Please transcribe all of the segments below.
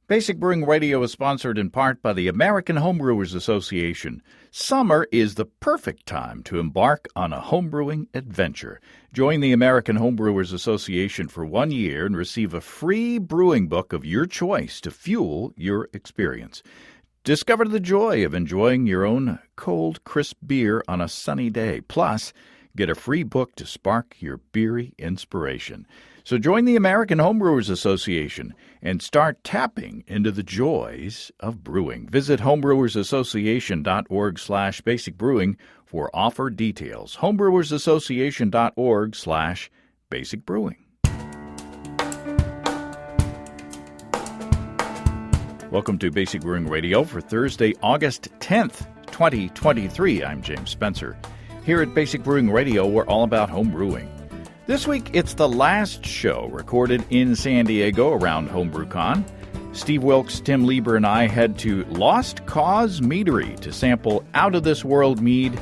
Basic Brewing Radio is sponsored in part by the American Homebrewers Association. Summer is the perfect time to embark on a homebrewing adventure. Join the American Homebrewers Association for 1 year and receive a free brewing book of your choice to fuel your experience. Discover the joy of enjoying your own cold, crisp beer on a sunny day. Plus, get a free book to spark your beery inspiration. So join the American Homebrewers Association and start tapping into the joys of brewing. Visit homebrewersassociation.org/basicbrewing for offer details. homebrewersassociation.org/basicbrewing. Welcome to Basic Brewing Radio for Thursday, August 10th, 2023. I'm James Spencer. Here at Basic Brewing Radio, we're all about home brewing. This week, it's the last show recorded in San Diego around HomebrewCon. Steve Wilkes, Tim Leber, and I head to Lost Cause Meadery to sample out-of-this-world mead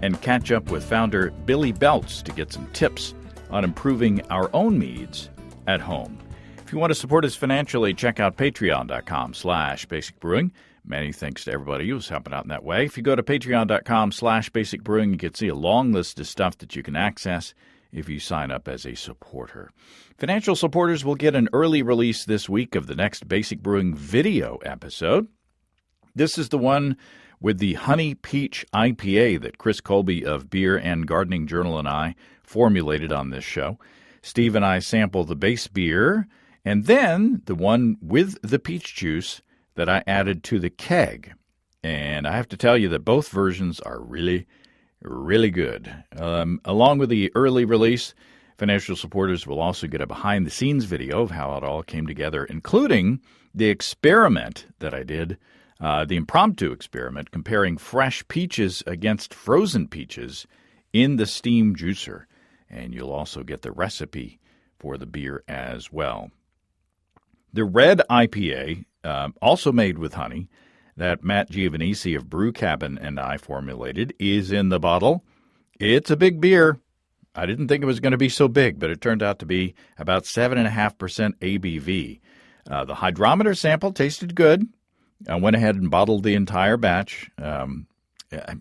and catch up with founder Billy Beltz to get some tips on improving our own meads at home. If you want to support us financially, check out patreon.com/basicbrewing. Many thanks to everybody who's helping out in that way. If you go to patreon.com/basicbrewing, you can see a long list of stuff that you can access if you sign up as a supporter. Financial supporters will get an early release this week of the next Basic Brewing video episode. This is the one with the Honey Peach IPA that Chris Colby of Beer and Gardening Journal and I formulated on this show. Steve and I sample the base beer, and then the one with the peach juice that I added to the keg. And I have to tell you that both versions are really good. Along with the early release, financial supporters will also get a behind-the-scenes video of how it all came together, including the experiment that I did, the impromptu experiment, comparing fresh peaches against frozen peaches in the steam juicer. And you'll also get the recipe for the beer as well. The red IPA, also made with honey, that Matt Giovanisi of Brew Cabin and I formulated, is in the bottle. It's a big beer. I didn't think it was going to be so big, but it turned out to be about 7.5% ABV. The hydrometer sample tasted good. I went ahead and bottled the entire batch.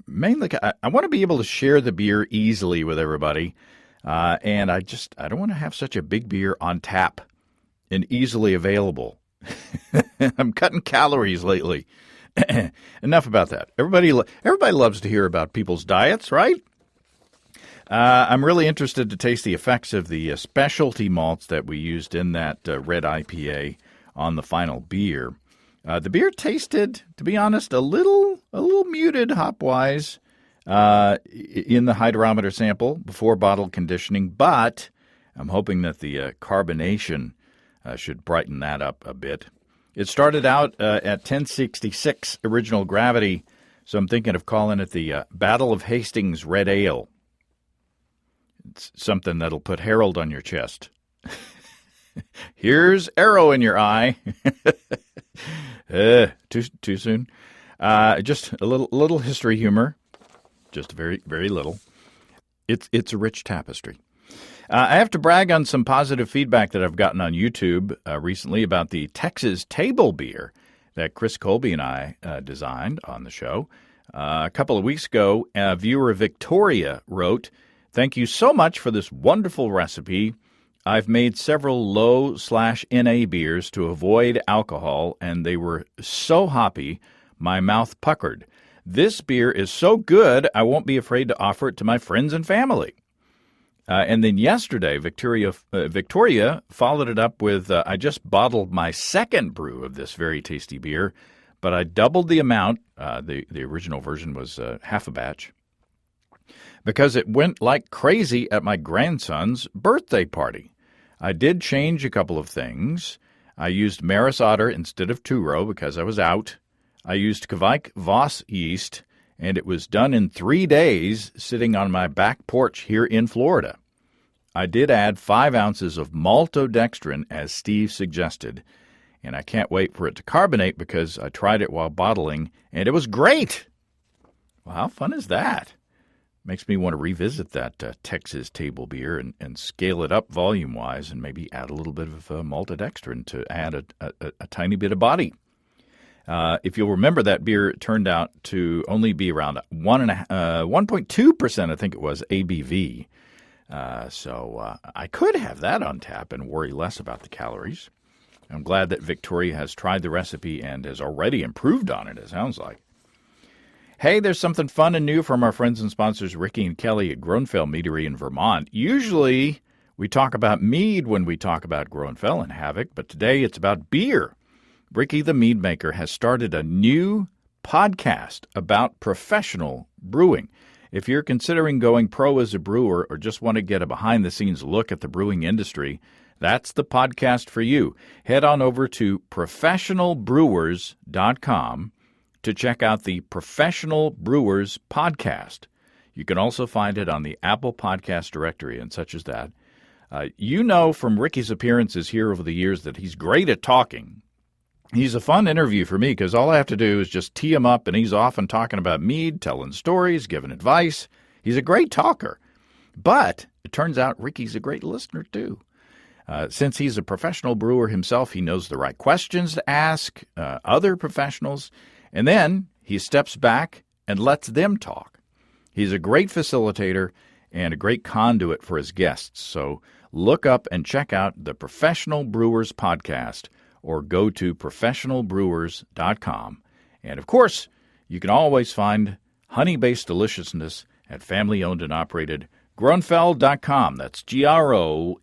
Mainly, I want to be able to share the beer easily with everybody, and I don't want to have such a big beer on tap and easily available. I'm cutting calories lately. Enough about that. Everybody loves to hear about people's diets, right? I'm really interested to taste the effects of the specialty malts that we used in that red IPA on the final beer. The beer tasted, to be honest, a little muted hop-wise in the hydrometer sample before bottle conditioning, but I'm hoping that the carbonation should brighten that up a bit. It started out at 1066 original gravity, so I'm thinking of calling it the Battle of Hastings Red Ale. It's something that'll put Harold on your chest. Here's arrow in your eye. Too soon. Just a little history humor, just very, very little. It's a rich tapestry. I have to brag on some positive feedback that I've gotten on YouTube recently about the Texas Table Beer that Chris Colby and I designed on the show. A couple of weeks ago, viewer Victoria wrote, "Thank you so much for this wonderful recipe. I've made several low/NA beers to avoid alcohol, and they were so hoppy, my mouth puckered. This beer is so good, I won't be afraid to offer it to my friends and family." And then yesterday, Victoria followed it up with, I just bottled my second brew of this very tasty beer, but I doubled the amount. The original version was half a batch, because it went like crazy at my grandson's birthday party. I did change a couple of things. I used Maris Otter instead of Turo because I was out. I used Kvike Voss yeast, and it was done in 3 days sitting on my back porch here in Florida. I did add 5 ounces of maltodextrin, as Steve suggested, and I can't wait for it to carbonate because I tried it while bottling, and it was great. Well, how fun is that? Makes me want to revisit that Texas table beer and scale it up volume-wise and maybe add a little bit of malted dextrin to add a tiny bit of body. If you'll remember, that beer turned out to only be around 1.2%, I think it was, ABV. So I could have that on tap and worry less about the calories. I'm glad that Victoria has tried the recipe and has already improved on it, it sounds like. Hey, there's something fun and new from our friends and sponsors Ricky and Kelly at Groenfell Meadery in Vermont. Usually we talk about mead when we talk about Groenfell and Havoc, but today it's about beer. Ricky the mead maker has started a new podcast about professional brewing. If you're considering going pro as a brewer or just want to get a behind-the-scenes look at the brewing industry, that's the podcast for you. Head on over to professionalbrewers.com to check out the Professional Brewers podcast. You can also find it on the Apple Podcast directory and such as that. You know from Ricky's appearances here over the years that he's great at talking. He's a fun interview for me because all I have to do is just tee him up, and he's often talking about mead, telling stories, giving advice. He's a great talker. But it turns out Ricky's a great listener, too. Since he's a professional brewer himself, he knows the right questions to ask other professionals, and then he steps back and lets them talk. He's a great facilitator and a great conduit for his guests. So look up and check out the Professional Brewers podcast or go to professionalbrewers.com. And, of course, you can always find honey-based deliciousness at family-owned and operated Groenfell.com. That's Groennfell.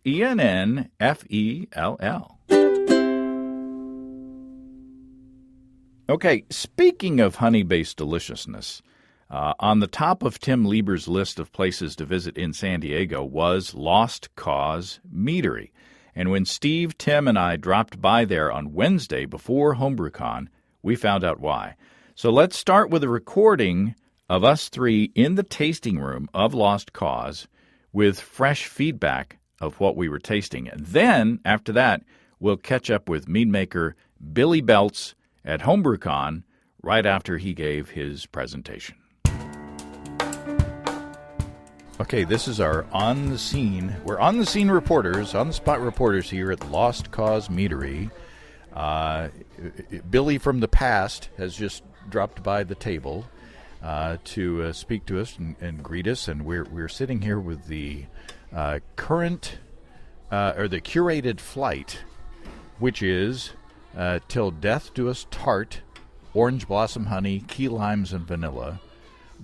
Okay, speaking of honey-based deliciousness, on the top of Tim Leber's list of places to visit in San Diego was Lost Cause Meadery. And when Steve, Tim, and I dropped by there on Wednesday before HomebrewCon, we found out why. So let's start with a recording of us three in the tasting room of Lost Cause with fresh feedback of what we were tasting. And then, after that, we'll catch up with mead maker Billy Beltz at HomebrewCon right after he gave his presentation. Okay, this is our on-the-scene reporters, on-the-spot reporters here at Lost Cause Meadery. Billy from the past has just dropped by the table to speak to us and greet us, and we're sitting here with the current, or the curated flight, which is Till Death Do Us Tart, Orange Blossom Honey, Key Limes, and Vanilla.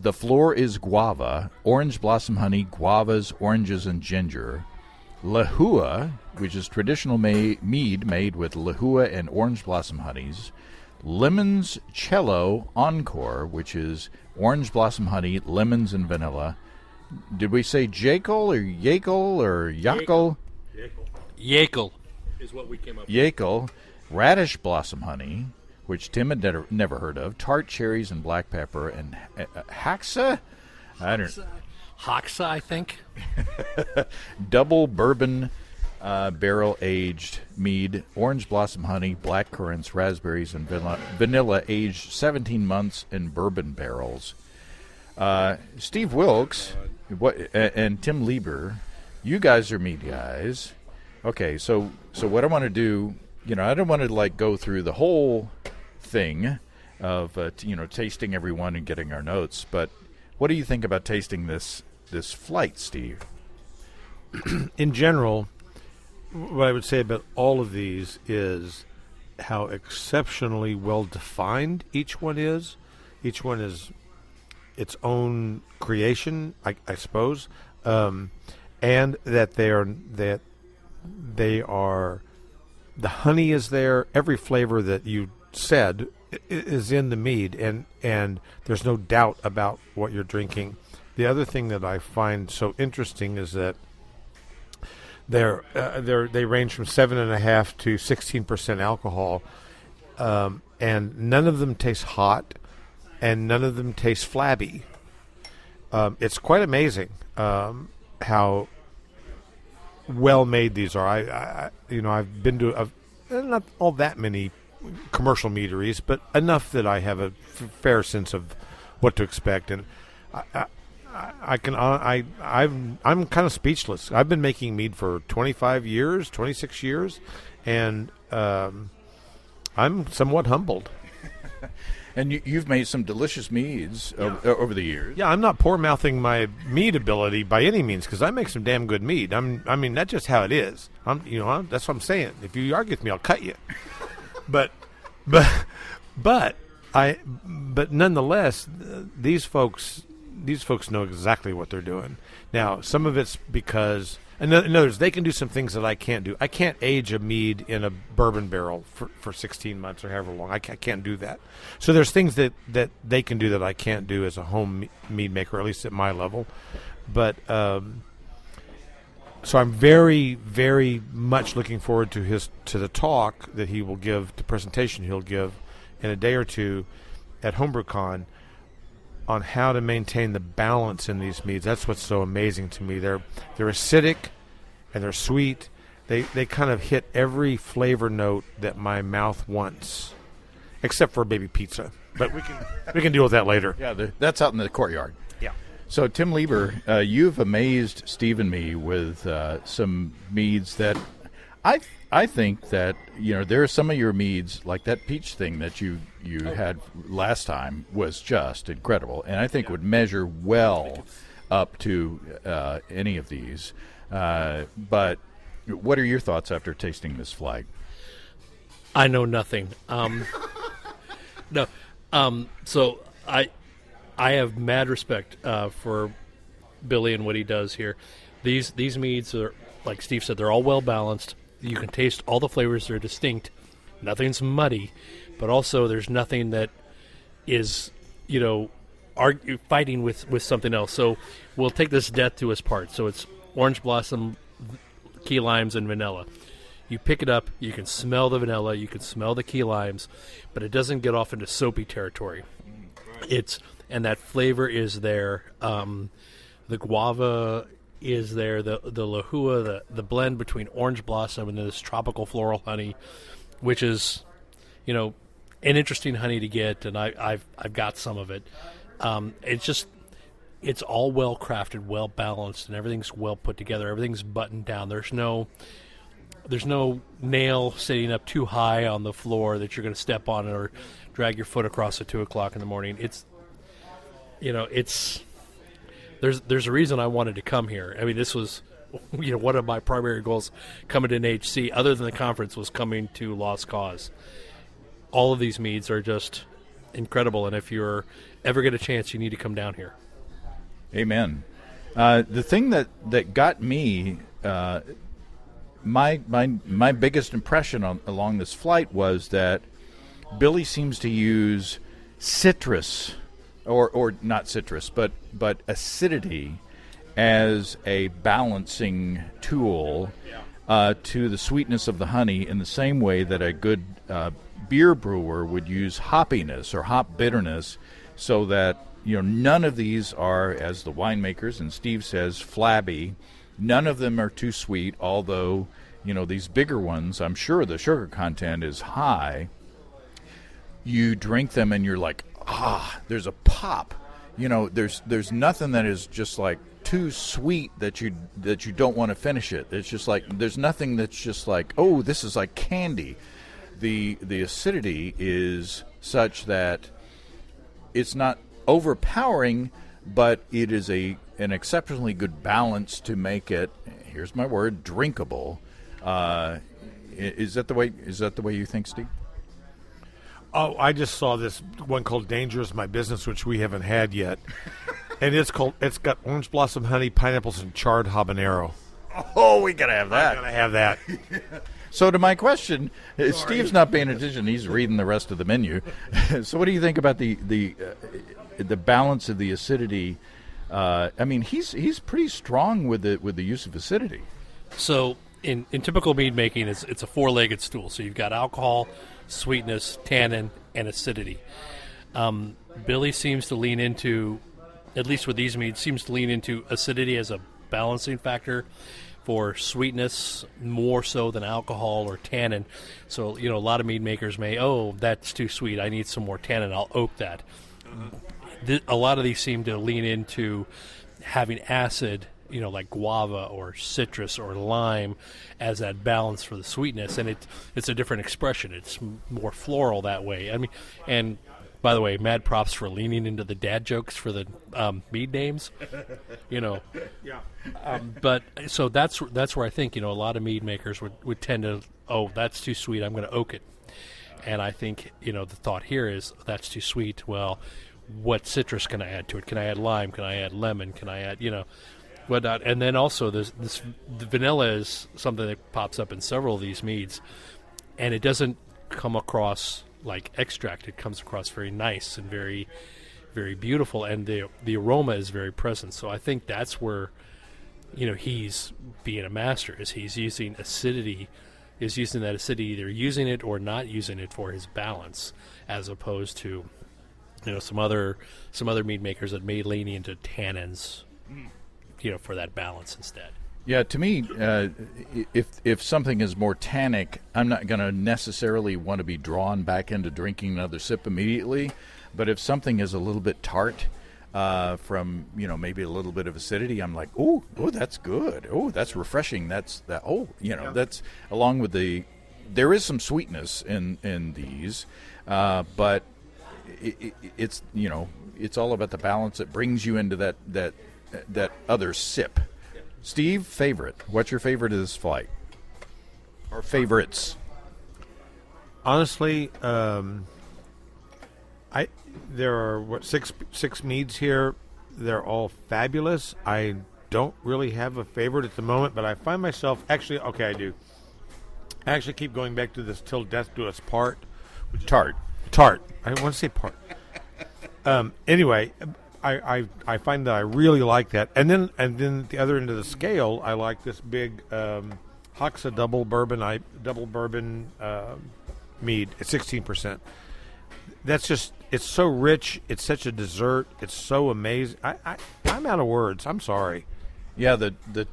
The Floor is Guava, Orange Blossom Honey, Guavas, Oranges, and Ginger. Lahua, which is traditional mead made with Lahua and Orange Blossom Honeys. Lemons Cello Encore, which is Orange Blossom Honey, Lemons, and Vanilla. Did we say Jekyll or Yakel or Yakel? Yakel is what we came up with. Yakel. Radish Blossom Honey, which Tim had never heard of. Tart cherries and black pepper. And Haxa? Haxa, I think. Double bourbon barrel-aged mead, orange blossom honey, black currants, raspberries, and vanilla aged 17 months in bourbon barrels. Steve Wilkes and Tim Leber, you guys are mead guys. Okay, so what I want to do, I don't want to go through the whole thing of tasting everyone and getting our notes, but what do you think about tasting this flight, Steve? In general, what I would say about all of these is how exceptionally well defined each one is. Each one is its own creation, I suppose, and that they are the honey is there. Every flavor that you said is in the mead, and there's no doubt about what you're drinking. The other thing that I find so interesting is that they range from 7.5% to 16% alcohol, and none of them taste hot, and none of them taste flabby. It's quite amazing how well made these are. I've been to not all that many commercial meaderies, but enough that I have a fair sense of what to expect. And I'm kind of speechless. I've been making mead for 25 years, 26 years, and I'm somewhat humbled. And you've made some delicious meads over the years. Yeah, I'm not poor-mouthing my mead ability by any means, because I make some damn good mead. I mean, that's just how it is. That's what I'm saying. If you argue with me, I'll cut you. But nonetheless, these folks know exactly what they're doing. Now, some of it's because, in other words, they can do some things that I can't do. I can't age a mead in a bourbon barrel for 16 months or however long. I can't do that. So there's things that they can do that I can't do as a home mead maker, at least at my level. But so I'm very, very much looking forward to the talk that he will give, the presentation he'll give in a day or two at HomebrewCon on how to maintain the balance in these meads. That's what's so amazing to me. They're acidic and they're sweet. They kind of hit every flavor note that my mouth wants, except for baby pizza. But we can deal with that later. Yeah, that's out in the courtyard. Yeah. So, Tim Leber, you've amazed Steve and me with some meads that I think that, there are some of your meads, like that peach thing that you had last time was just incredible, and I think would measure well up to any of these. But what are your thoughts after tasting this flag? I know nothing. No. So I have mad respect for Billy and what he does here. These meads are, like Steve said, they're all well balanced. You can taste all the flavors. They're distinct. Nothing's muddy, but also there's nothing that is, fighting with something else. So we'll take this death to its part. So it's orange blossom, key limes, and vanilla. You pick it up, you can smell the vanilla, you can smell the key limes, but it doesn't get off into soapy territory. And that flavor is there. The guava is there, the lahua, the blend between orange blossom and this tropical floral honey, which is, an interesting honey to get, and I've got some of it. It's all well crafted, well balanced, and everything's well put together. Everything's buttoned down. There's no nail sitting up too high on the floor that you're going to step on or drag your foot across at 2:00 in the morning. There's a reason I wanted to come here. I mean, this was, one of my primary goals coming to NHC, other than the conference, was coming to Lost Cause. All of these meads are just incredible, and if you're ever get a chance, you need to come down here. Amen. The thing that got me, my biggest impression along this flight was that Billy seems to use citrus, or not citrus, but acidity as a balancing tool to the sweetness of the honey, in the same way that a good beer brewer would use hoppiness or hop bitterness, so that none of these are, as the winemakers and Steve says, flabby. None of them are too sweet, although these bigger ones, I'm sure the sugar content is high. You drink them and you're like, there's a pop. There's nothing that is just like too sweet that you don't want to finish it. It's just like there's nothing that's just like, oh, this is like candy. The acidity is such that it's not overpowering, but it is an exceptionally good balance to make it, here's my word, drinkable. Is that the way you think, Steve? Oh, I just saw this one called Dangerous My Business, which we haven't had yet. And it's got orange blossom honey, pineapples, and charred habanero. Oh, we gotta have that. I gotta have that. So to my question, Steve's not paying attention. He's reading the rest of the menu. So what do you think about the balance of the acidity? He's pretty strong with the use of acidity. So in typical mead making, it's a four-legged stool. So you've got alcohol, sweetness, tannin, and acidity. Billy seems to lean into, at least with these meads, seems to lean into acidity as a balancing factor for sweetness, more so than alcohol or tannin. So, a lot of mead makers may, that's too sweet, I need some more tannin, I'll oak that. A lot of these seem to lean into having acid, like guava or citrus or lime, as that balance for the sweetness, and it's a different expression. It's more floral that way. I mean, and by the way, mad props for leaning into the dad jokes for the mead names. Yeah. But so that's where I think a lot of mead makers would tend to, oh, that's too sweet, I'm going to oak it. And I think the thought here is that's too sweet. Well, what citrus can I add to it? Can I add lime? Can I add lemon? Can I add whatnot? And then also the vanilla is something that pops up in several of these meads, and it doesn't come across like extract. It comes across very nice and very, very beautiful, and the aroma is very present. So I think that's where he's being a master, is he's using acidity, either using it or not using it for his balance, as opposed to some other mead makers that may lean into tannins for that balance instead. Yeah, to me, if something is more tannic, I'm not going to necessarily want to be drawn back into drinking another sip immediately. But if something is a little bit tart, from maybe a little bit of acidity, I'm like, oh, that's good. Oh, that's refreshing. That's along with there is some sweetness in these, but it's all about the balance that brings you into that other sip. Steve, favorite. What's your favorite of this flight? Or favorites? Honestly, there are six meads here. They're all fabulous. I don't really have a favorite at the moment, but I find myself I do. I actually keep going back to this "Till Death Do Us Part." Tart. I want to say part. Anyway. I find that I really like that, and then the other end of the scale, I like this big Hoxa double bourbon mead at 16%. That's just, it's so rich. It's such a dessert. It's so amazing. I'm out of words. I'm sorry. Yeah, the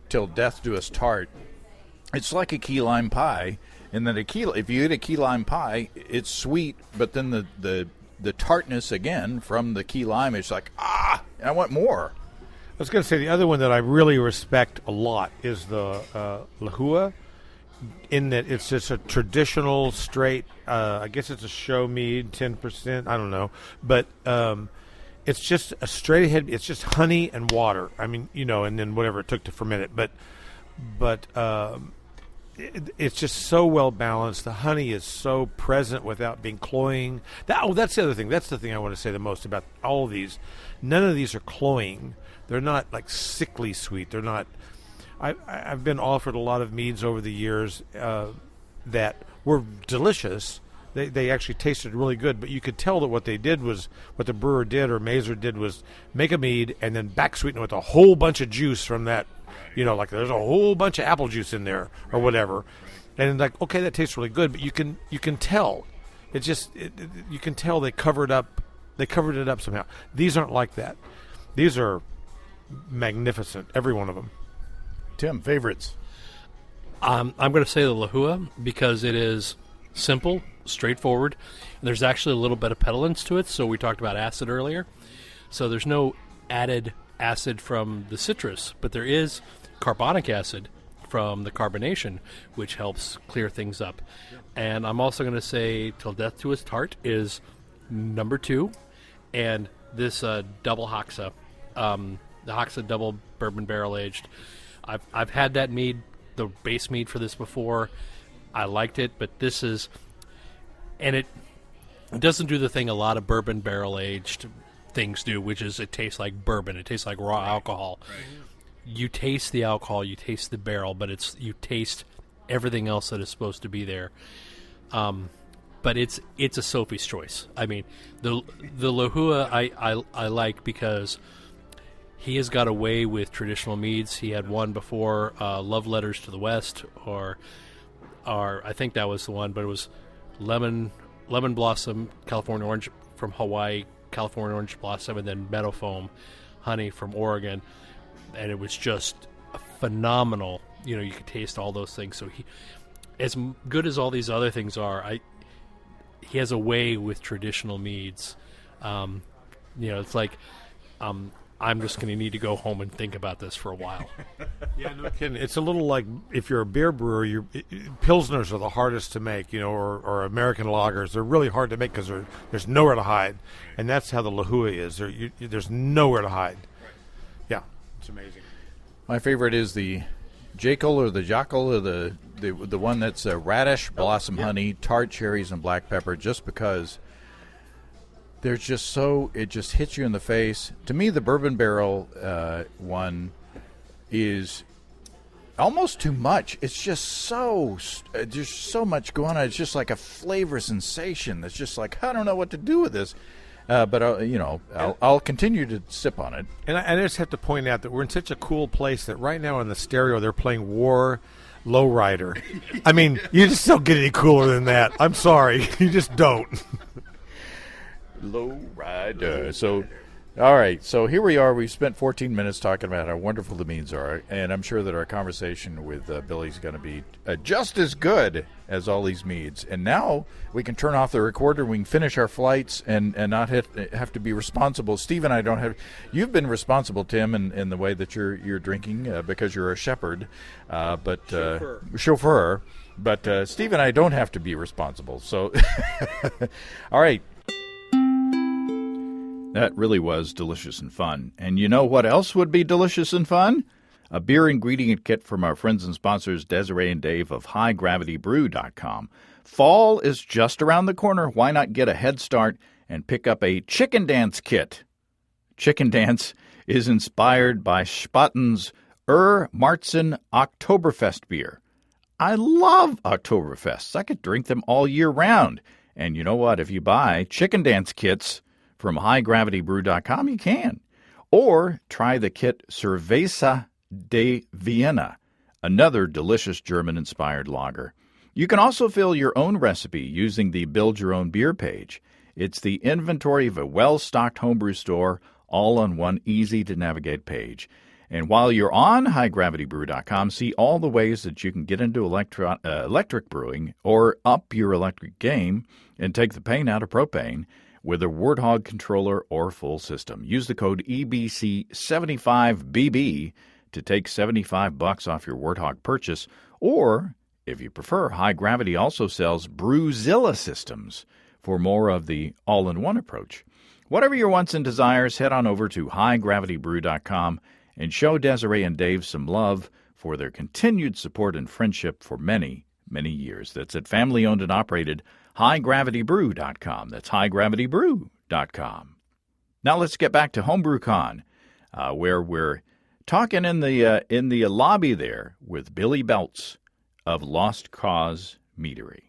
Till Death Do Us Tart. It's like a key lime pie, and then if you eat a key lime pie, it's sweet, but then the tartness again from the key lime is like, I want more. I was going to say the other one that I really respect a lot is the Lahua, in that it's just a traditional straight, I guess it's a show mead, 10%, I don't know. But it's just a straight ahead, it's just honey and water. I mean, and then whatever it took to ferment it. But it's just so well balanced. The honey is so present without being cloying. That's the other thing. That's the thing I want to say the most about all of these. None of these are cloying. They're not like sickly sweet. They're not. I've been offered a lot of meads over the years that were delicious. They actually tasted really good, but you could tell that what the brewer did or Mazer did was make a mead and then back sweeten it with a whole bunch of juice from that. Like there's a whole bunch of apple juice in there or whatever, and like, okay, that tastes really good, but you can tell, you can tell they covered it up somehow. These aren't like that. These are magnificent, every one of them. Tim, favorites? I'm going to say the Lahua because it is simple, straightforward, and there's actually a little bit of petulance to it. So we talked about acid earlier, so there's no added acid from the citrus, but there is carbonic acid from the carbonation, which helps clear things up. And I'm also going to say Till Death Do Us Tart is number 2, and this double Hoxa, the Hoxa double bourbon barrel aged. I've had that mead, the base mead for this before. I liked it, but this is, and it doesn't do the thing a lot of bourbon barrel aged things do, which is it tastes like bourbon. It tastes like raw alcohol. Right. You taste the alcohol, you taste the barrel, but you taste everything else that is supposed to be there. But it's a Sophie's choice. I mean, the Lahua I like because he has got away with traditional meads. He had one before, Love Letters to the West, or I think that was the one, but it was lemon blossom, California orange from Hawaii, California orange blossom, and then meadow foam honey from Oregon, and it was just phenomenal. You could taste all those things. So he, as good as all these other things are, he has a way with traditional meads. It's like I'm just going to need to go home and think about this for a while. Yeah, no kidding. It's a little like if you're a beer brewer, Pilsners are the hardest to make, or American lagers. They're really hard to make because there's nowhere to hide. And that's how the Lihue is. There's nowhere to hide. Yeah, it's amazing. My favorite is the Jekyll or the Jackal or the one that's radish, blossom honey, tart cherries, and black pepper, just because there's just it just hits you in the face. To me, the bourbon barrel one is almost too much. It's just there's so much going on. It's just like a flavor sensation. It's just like, I don't know what to do with this. But I'll continue to sip on it. And I just have to point out that we're in such a cool place that right now on the stereo they're playing War Lowrider. I mean, you just don't get any cooler than that. I'm sorry, you just don't. Lowrider. So, all right. So here we are. We've spent 14 minutes talking about how wonderful the meads are, and I'm sure that our conversation with Billy's going to be just as good as all these meads. And now we can turn off the recorder. We can finish our flights and not have to be responsible. Steve and I don't have. You've been responsible, Tim, in the way that you're drinking because you're a shepherd, but chauffeur. But Steve and I don't have to be responsible. So, all right. That really was delicious and fun. And you know what else would be delicious and fun? A beer ingredient kit from our friends and sponsors Desiree and Dave of HighGravityBrew.com. Fall is just around the corner. Why not get a head start and pick up a Chicken Dance kit? Chicken Dance is inspired by Spatten's Marzen Oktoberfest beer. I love Oktoberfests. I could drink them all year round. And you know what? If you buy Chicken Dance kits from HighGravityBrew.com, you can. Or try the kit Cerveza de Vienna, another delicious German-inspired lager. You can also fill your own recipe using the Build Your Own Beer page. It's the inventory of a well-stocked homebrew store, all on one easy-to-navigate page. And while you're on HighGravityBrew.com, see all the ways that you can get into electric brewing or up your electric game and take the pain out of propane with a Warthog controller or full system. Use the code EBC75BB to take $75 off your Warthog purchase. Or, if you prefer, High Gravity also sells Brewzilla systems for more of the all-in-one approach. Whatever your wants and desires, head on over to HighGravityBrew.com and show Desiree and Dave some love for their continued support and friendship for many, many years. That's at family-owned and operated HighGravityBrew.com. That's HighGravityBrew.com. Now let's get back to HomebrewCon, where we're talking in the lobby there with Billy Beltz of Lost Cause Meadery.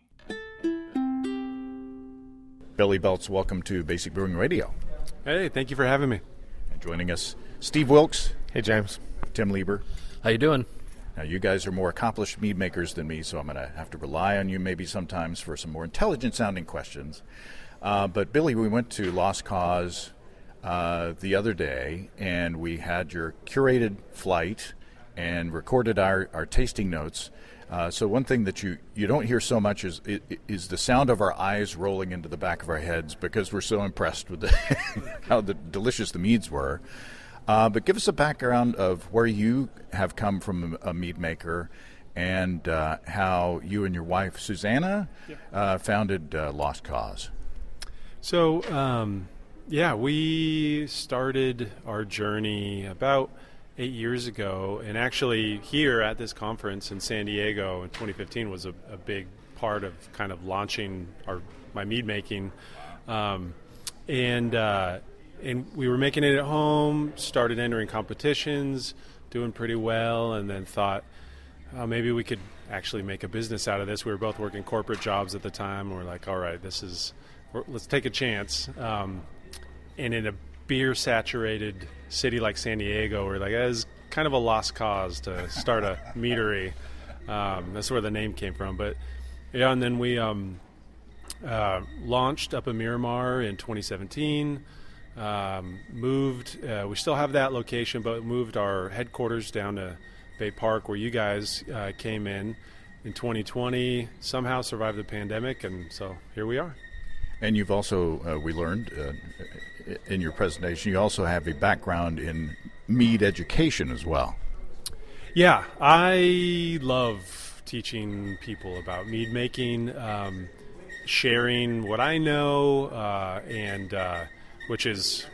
Billy Beltz, welcome to Basic Brewing Radio. Hey, thank you for having me. And joining us, Steve Wilkes. Hey, James. Tim Leber. How you doing? Now, you guys are more accomplished mead makers than me, so I'm going to have to rely on you maybe sometimes for some more intelligent-sounding questions. But, Billy, we went to Lost Cause the other day, and we had your curated flight and recorded our tasting notes. So one thing that you don't hear so much is the sound of our eyes rolling into the back of our heads because we're so impressed with how delicious the meads were. But give us a background of where you have come from a mead maker and how you and your wife, Susanna, founded Lost Cause. So, we started our journey about 8 years ago, and actually here at this conference in San Diego in 2015 was a big part of kind of launching my mead making. And we were making it at home, started entering competitions, doing pretty well, and then thought, maybe we could actually make a business out of this. We were both working corporate jobs at the time, and we're like, all right, let's take a chance. And in a beer-saturated city like San Diego, we're like, it's kind of a lost cause to start a meadery. That's where the name came from. But yeah, and then we launched up in Miramar in 2017. Moved, we still have that location, but moved our headquarters down to Bay Park, where you guys came in 2020, somehow survived the pandemic, and so here we are. And you've also, we learned in your presentation, you also have a background in mead education as well. Yeah, I love teaching people about mead making, sharing what I know, and which is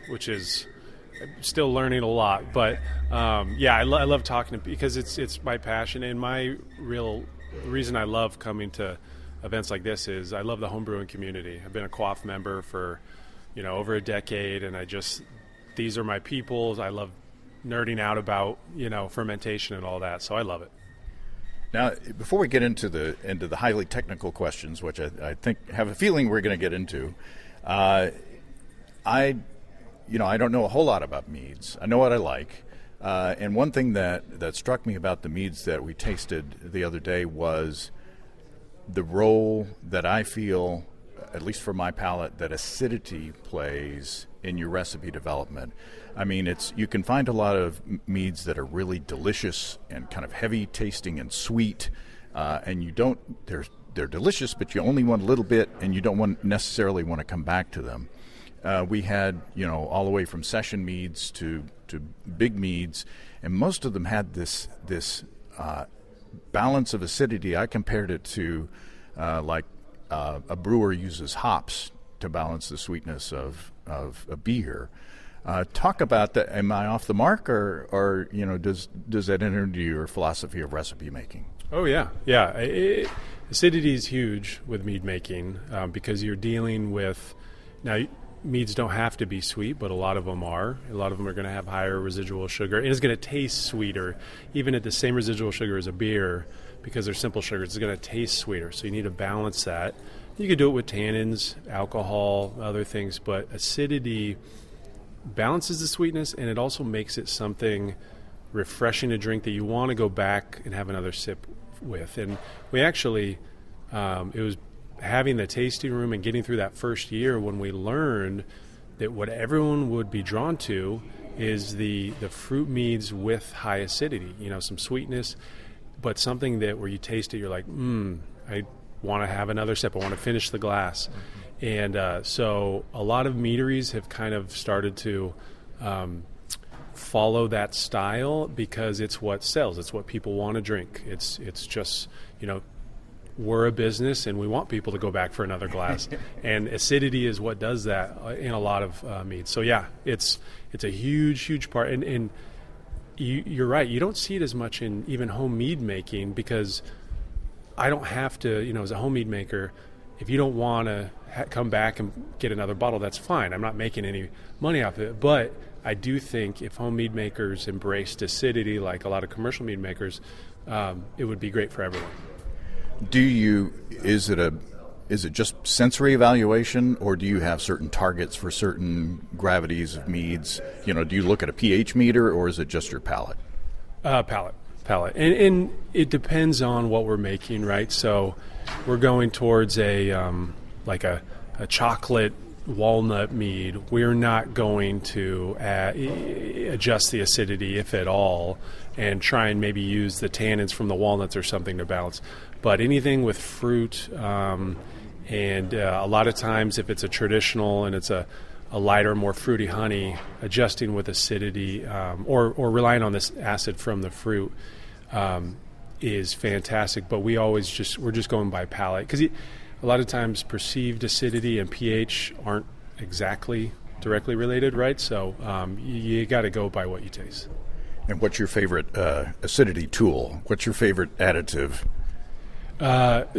still learning a lot. But I love talking because it's my passion, and the reason I love coming to events like this is I love the homebrewing community. I've been a QOF member for over a decade, and these are my peoples. I love nerding out about fermentation and all that, so I love it. Now, before we get into the highly technical questions, which I think have a feeling we're going to get into, I don't know a whole lot about meads. I know what I like, and one thing that struck me about the meads that we tasted the other day was the role that I feel, at least for my palate, that acidity plays in your recipe development. I mean, you can find a lot of meads that are really delicious and kind of heavy tasting and sweet, and they're delicious, but you only want a little bit, and you don't necessarily want to come back to them. We had all the way from session meads to big meads, and most of them had this balance of acidity. I compared it to like a brewer uses hops to balance the sweetness of a beer. Talk about that. Am I off the mark, or does that enter into your philosophy of recipe making? Oh yeah. Acidity is huge with mead making because you're dealing with now. Meads don't have to be sweet, but a lot of them are. A lot of them are going to have higher residual sugar, and it's going to taste sweeter, even at the same residual sugar as a beer, because they're simple sugars. It's going to taste sweeter, so you need to balance that. You could do it with tannins, alcohol, other things, but acidity balances the sweetness, and it also makes it something refreshing to drink that you want to go back and have another sip with. And we actually, it was having the tasting room and getting through that first year when we learned that what everyone would be drawn to is the fruit meads with high acidity, some sweetness, but something that where you taste it, you're like, I want to have another sip. I want to finish the glass. Mm-hmm. And so a lot of meaderies have kind of started to follow that style because it's what sells. It's what people want to drink. It's just, we're a business and we want people to go back for another glass. And acidity is what does that in a lot of meads. So yeah, it's a huge part. And you're right. You don't see it as much in even home mead making because I don't have to, as a home mead maker, if you don't want to come back and get another bottle, that's fine. I'm not making any money off of it. But I do think if home mead makers embraced acidity like a lot of commercial mead makers, it would be great for everyone. Is it just sensory evaluation, or do you have certain targets for certain gravities of meads? Do you look at a pH meter, or is it just your palate? Palate. And it depends on what we're making, right? So we're going towards a chocolate walnut mead. We're not going to adjust the acidity, if at all, and try and maybe use the tannins from the walnuts or something to balance. But anything with fruit, and a lot of times if it's a traditional and it's a lighter, more fruity honey, adjusting with acidity or relying on this acid from the fruit is fantastic. But we're just going by palate because a lot of times perceived acidity and pH aren't exactly directly related, right? So you got to go by what you taste. And what's your favorite acidity tool? What's your favorite additive?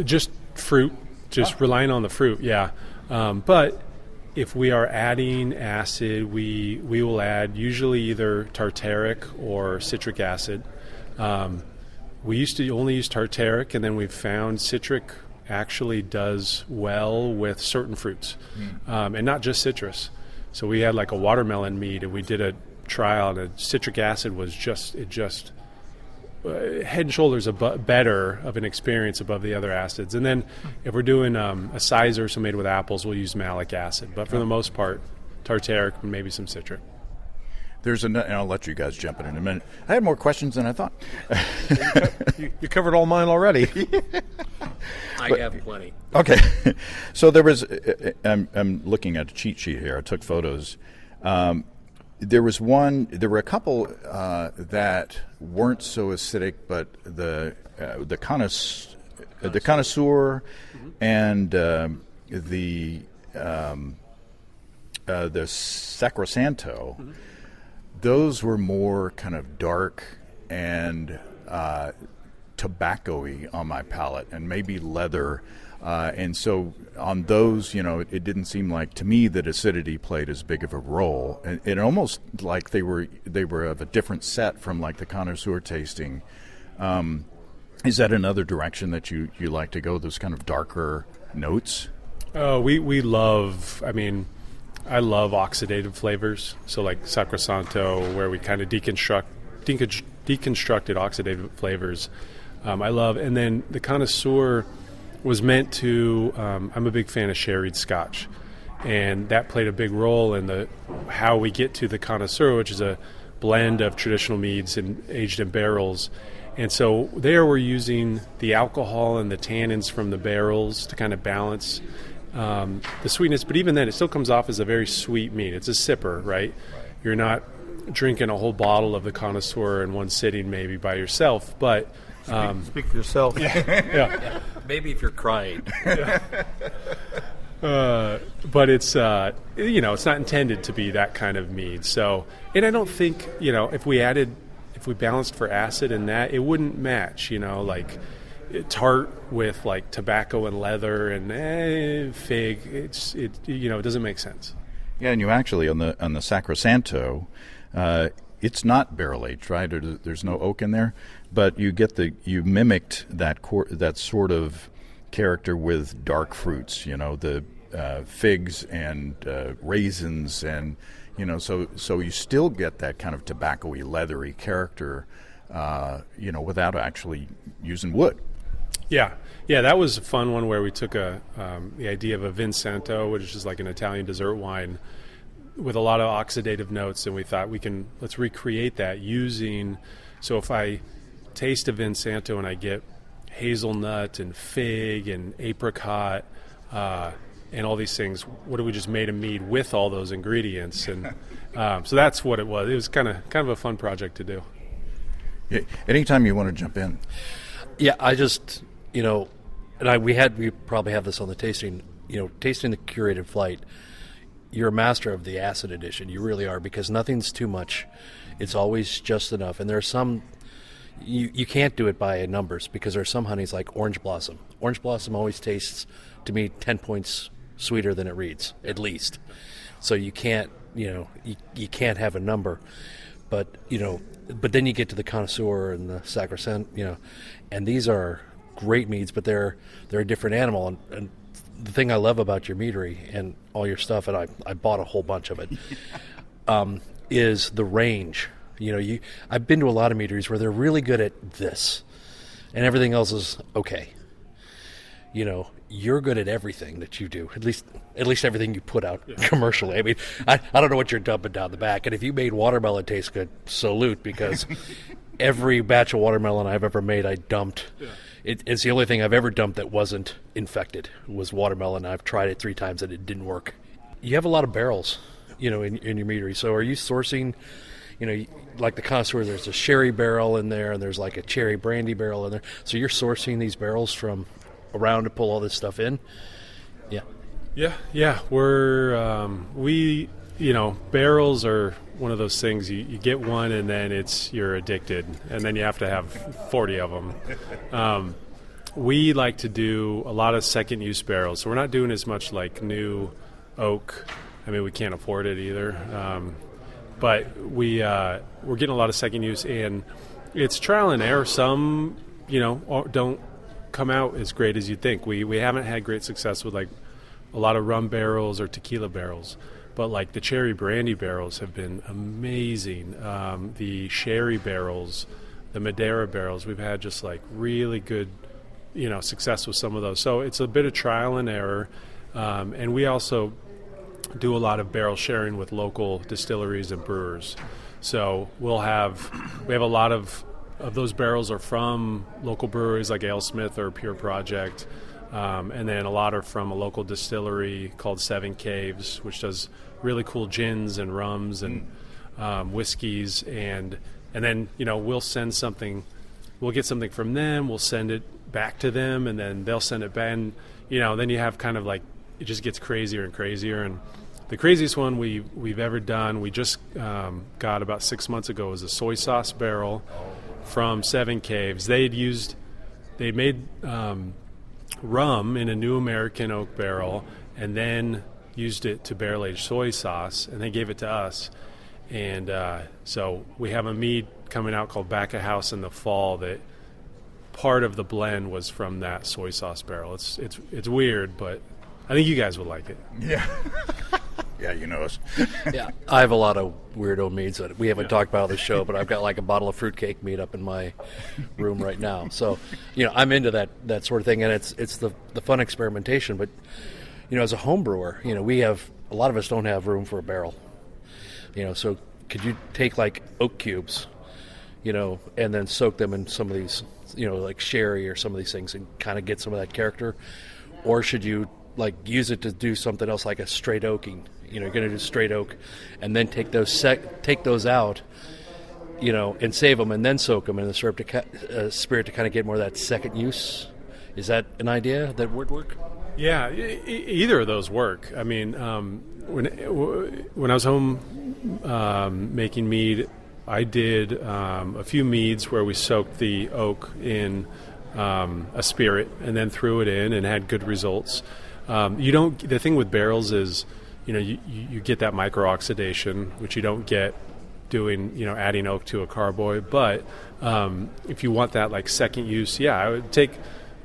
Just fruit, relying on the fruit, yeah. But if we are adding acid, we will add usually either tartaric or citric acid. We used to only use tartaric, and then we've found citric actually does well with certain fruits, and not just citrus. So we had like a watermelon mead, and we did a trial, and citric acid was just head and shoulders better of an experience above the other acids. And then if we're doing a sizer, so made with apples, we'll use malic acid. But for the most part, tartaric and maybe some citric. And I'll let you guys jump in a minute. I had more questions than I thought. You covered all mine already. I have plenty. Okay, so there was. I'm looking at a cheat sheet here. I took photos. There was one. There were a couple that weren't so acidic, but the connoisseur and the Sacrosanto. Those were more kind of dark and tobacco-y on my palate, and maybe leather. And so on those, it didn't seem like to me that acidity played as big of a role. And it almost like they were of a different set from like the connoisseur tasting. Is that another direction that you like to go? Those kind of darker notes? Oh, we love. I mean, I love oxidative flavors. So like Sacrosanto, where we kind of deconstructed oxidative flavors. I love, and then the connoisseur was meant to. I'm a big fan of sherried Scotch, and that played a big role in how we get to the connoisseur, which is a blend of traditional meads and aged in barrels. And so there we're using the alcohol and the tannins from the barrels to kind of balance the sweetness. But even then, it still comes off as a very sweet mead. It's a sipper, right? You're not drinking a whole bottle of the connoisseur in one sitting maybe by yourself, but... Speak for yourself. Yeah. Maybe if you're crying. But it's it's not intended to be that kind of mead. So, and I don't think if we balanced for acid in that, it wouldn't match. Like tart with like tobacco and leather and fig. It doesn't make sense. Yeah, and you actually on the Sacrosanto, it's not barrel aged, right? There's no oak in there, but you mimicked that sort of character with dark fruits. The figs and raisins, and so you still get that kind of tobacco-y, leathery character, without actually using wood. Yeah, that was a fun one where we took the idea of a Vinsanto, which is like an Italian dessert wine, with a lot of oxidative notes, and we thought let's recreate that using. So if I taste a Vinsanto and I get hazelnut and fig and apricot and all these things, what if we just made a mead with all those ingredients? And so that's what it was. It was kind of a fun project to do. Yeah, anytime you want to jump in. Yeah, I just and we probably have this on the tasting. Tasting the curated flight. You're a master of the acid addition. You really are, because nothing's too much. It's always just enough. And there are some, you can't do it by numbers, because there are some honeys like Orange Blossom. Orange Blossom always tastes, to me, 10 points sweeter than it reads, at least. So you can't, you can't have a number. But then you get to the connoisseur and the Sacrosanto, and these are great meads, but they're a different animal. And the thing I love about your meadery and all your stuff, and I bought a whole bunch of it, is the range. I've been to a lot of meaderies where they're really good at this, and everything else is okay. You're good at everything that you do, at least everything you put out commercially. I mean, I don't know what you're dumping down the back, and if you made watermelon taste good, salute, because every batch of watermelon I've ever made, I dumped. Yeah. It's the only thing I've ever dumped that wasn't infected was watermelon. I've tried it 3 times and it didn't work. You have a lot of barrels, in your meadery. So are you sourcing, like the connoisseur, there's a sherry barrel in there and there's like a cherry brandy barrel in there. So you're sourcing these barrels from around to pull all this stuff in? Yeah. Yeah. We're, barrels are one of those things you get one and then you're addicted, and then you have to have 40 of them. We like to do a lot of second use barrels, so we're not doing as much like new oak. I mean, we can't afford it either, but we're getting a lot of second use, and it's trial and error. Some don't come out as great as you'd think. We haven't had great success with like a lot of rum barrels or tequila barrels. But like the cherry brandy barrels have been amazing. The sherry barrels, the Madeira barrels, we've had just like really good, success with some of those. So it's a bit of trial and error. And we also do a lot of barrel sharing with local distilleries and brewers. So we have a lot of those barrels are from local breweries like AleSmith or Pure Project. and then a lot are from a local distillery called Seven Caves, which does really cool gins and rums and whiskeys, and then we'll send something, we'll get something from them, we'll send it back to them, and then they'll send it back, and then you have kind of like, it just gets crazier and crazier. And the craziest one we've ever done, we just got about 6 months ago, was a soy sauce barrel from Seven Caves. They made rum in a new American oak barrel, and then used it to barrel age soy sauce, and they gave it to us. And so we have a mead coming out called Back of House in the fall that part of the blend was from that soy sauce barrel. It's weird, but I think you guys would like it. Yeah. Yeah, you know us. Yeah, I have a lot of weirdo meads that we haven't talked about on the show, but I've got like a bottle of fruitcake mead up in my room right now. So, I'm into that sort of thing, and it's the fun experimentation. But, as a home brewer, we have, a lot of us don't have room for a barrel. So could you take like oak cubes, and then soak them in some of these, like sherry or some of these things, and kind of get some of that character? Or should you like use it to do something else, like a straight oaking? You're going to do straight oak, and then take those out, and save them, and then soak them in the spirit to kind of get more of that second use. Is that an idea that would work? Yeah, either of those work. I mean, when I was home making mead, I did a few meads where we soaked the oak in a spirit and then threw it in and had good results. The thing with barrels is, you get that micro-oxidation, which you don't get doing, adding oak to a carboy. But if you want that like second use, I would take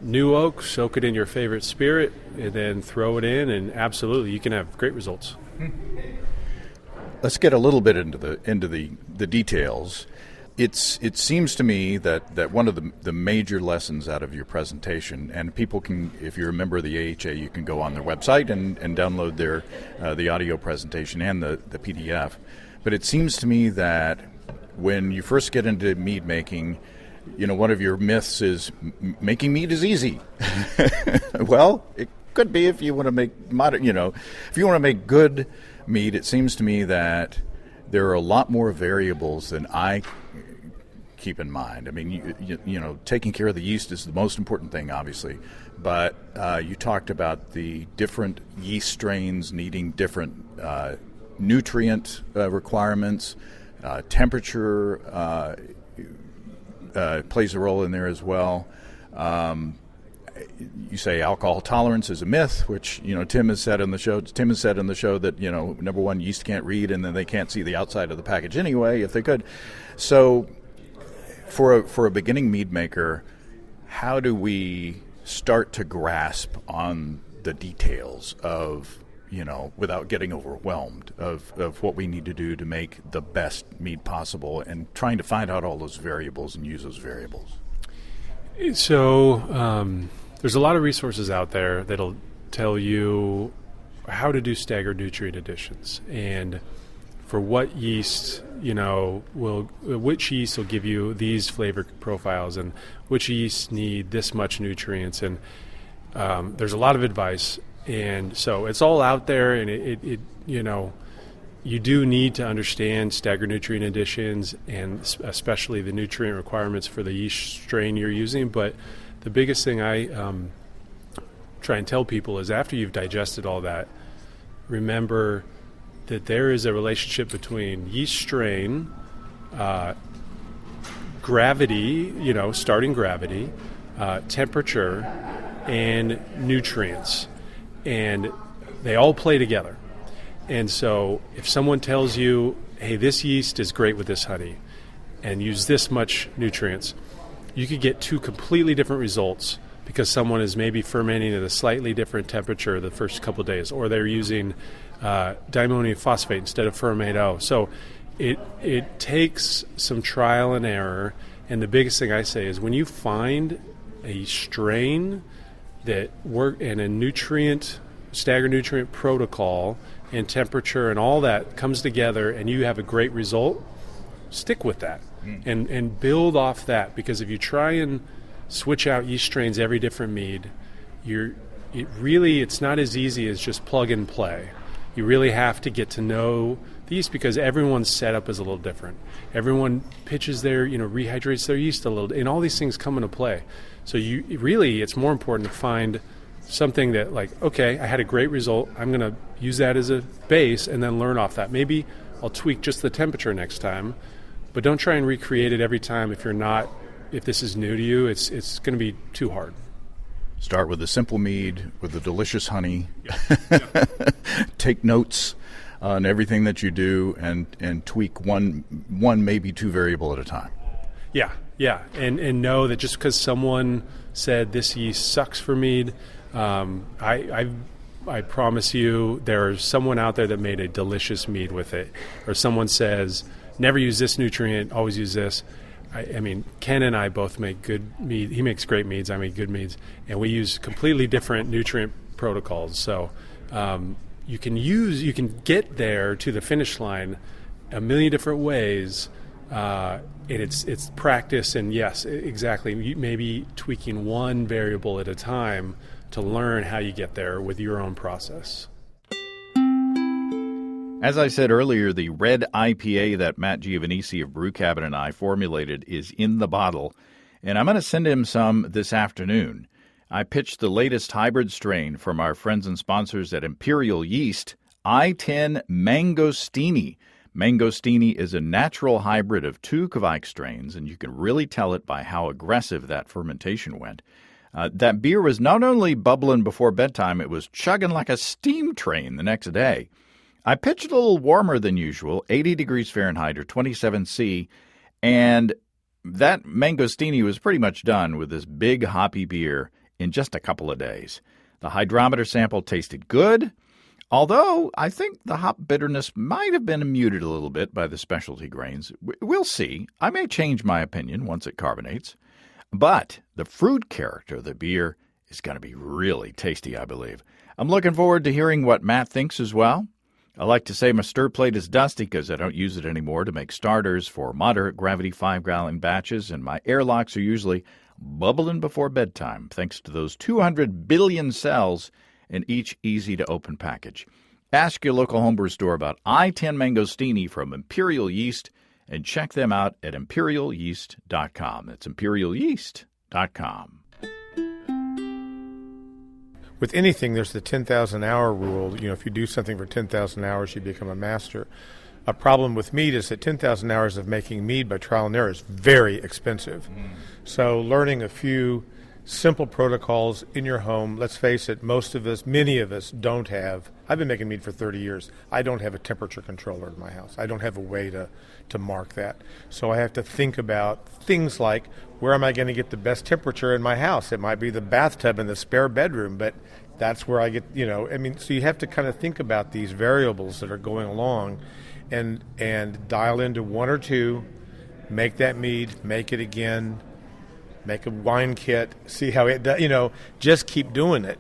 new oak, soak it in your favorite spirit, and then throw it in, and absolutely, you can have great results. Let's get a little bit into the details. It seems to me that one of the major lessons out of your presentation, and people can, if you're a member of the AHA, you can go on their website and download their the audio presentation and the PDF. But it seems to me that when you first get into mead making, one of your myths is making mead is easy. Well, it could be if you want to make if you want to make good mead. It seems to me that there are a lot more variables than I keep in mind. I mean, taking care of the yeast is the most important thing, obviously. But you talked about the different yeast strains needing different nutrient requirements, temperature plays a role in there as well. You say alcohol tolerance is a myth, which Tim has said on the show. Tim has said on the show that number one, yeast can't read, and then they can't see the outside of the package anyway if they could. So, for a beginning mead maker, how do we start to grasp on the details of without getting overwhelmed of what we need to do to make the best mead possible, and trying to find out all those variables and use those variables? So there's a lot of resources out there that'll tell you how to do staggered nutrient additions, and for what yeast, which yeast will give you these flavor profiles, and which yeast need this much nutrients, and there's a lot of advice. And so it's all out there, and it you do need to understand staggered nutrient additions, and especially the nutrient requirements for the yeast strain you're using. But the biggest thing I try and tell people is, after you've digested all that, remember that there is a relationship between yeast strain, gravity, starting gravity, temperature, and nutrients. And they all play together. And so if someone tells you, hey, this yeast is great with this honey and use this much nutrients, you could get two completely different results, because someone is maybe fermenting at a slightly different temperature the first couple of days, or they're using diammonium phosphate instead of ferment O. So it takes some trial and error. And the biggest thing I say is, when you find a strain that work in a staggered nutrient protocol, and temperature and all that comes together, and you have a great result, stick with that and build off that. Because if you try and switch out yeast strains every different mead, it's not as easy as just plug and play. You really have to get to know the yeast because everyone's setup is a little different. Everyone pitches rehydrates their yeast a little, and all these things come into play. So it's more important to find something that, like, okay, I had a great result. I'm going to use that as a base and then learn off that. Maybe I'll tweak just the temperature next time, but don't try and recreate it every time if this is new to you. It's going to be too hard. Start with a simple mead with the delicious honey. Yeah. Take notes on everything that you do and tweak one maybe two variable at a time. Yeah, and know that just because someone said this yeast sucks for mead, I promise you there's someone out there that made a delicious mead with it. Or someone says, never use this nutrient, always use this. I mean, Ken and I both make good mead. He makes great meads, I make good meads. And we use completely different nutrient protocols. So you can get there to the finish line a million different ways. And it's practice, and yes, exactly. Maybe tweaking one variable at a time to learn how you get there with your own process. As I said earlier, the red IPA that Matt Giovanisi of Brew Cabin and I formulated is in the bottle, and I'm going to send him some this afternoon. I pitched the latest hybrid strain from our friends and sponsors at Imperial Yeast, I-10 Mangostini. Mangostini is a natural hybrid of two Kvike strains, and you can really tell it by how aggressive that fermentation went. That beer was not only bubbling before bedtime, it was chugging like a steam train the next day. I pitched a little warmer than usual, 80 degrees Fahrenheit or 27 C, and that Mangostini was pretty much done with this big hoppy beer in just a couple of days. The hydrometer sample tasted good, although I think the hop bitterness might have been muted a little bit by the specialty grains. We'll see. I may change my opinion once it carbonates. But the fruit character of the beer is going to be really tasty, I believe. I'm looking forward to hearing what Matt thinks as well. I like to say my stir plate is dusty because I don't use it anymore to make starters for moderate gravity 5-gallon batches, and my airlocks are usually bubbling before bedtime thanks to those 200 billion cells in each easy-to-open package. Ask your local homebrew store about I-10 Mangostini from Imperial Yeast and check them out at imperialyeast.com. That's imperialyeast.com. With anything, there's the 10,000-hour rule. If you do something for 10,000 hours, you become a master. A problem with mead is that 10,000 hours of making mead by trial and error is very expensive. So learning a few simple protocols in your home, let's face it, many of us don't have. I've been making mead for 30 years. I don't have a temperature controller in my house. I don't have a way to mark that. So I have to think about things like, where am I going to get the best temperature in my house? It might be the bathtub in the spare bedroom, but that's where I get, so you have to kind of think about these variables that are going along and dial into one or two, make that mead, make it again, make a wine kit, see how it does, just keep doing it.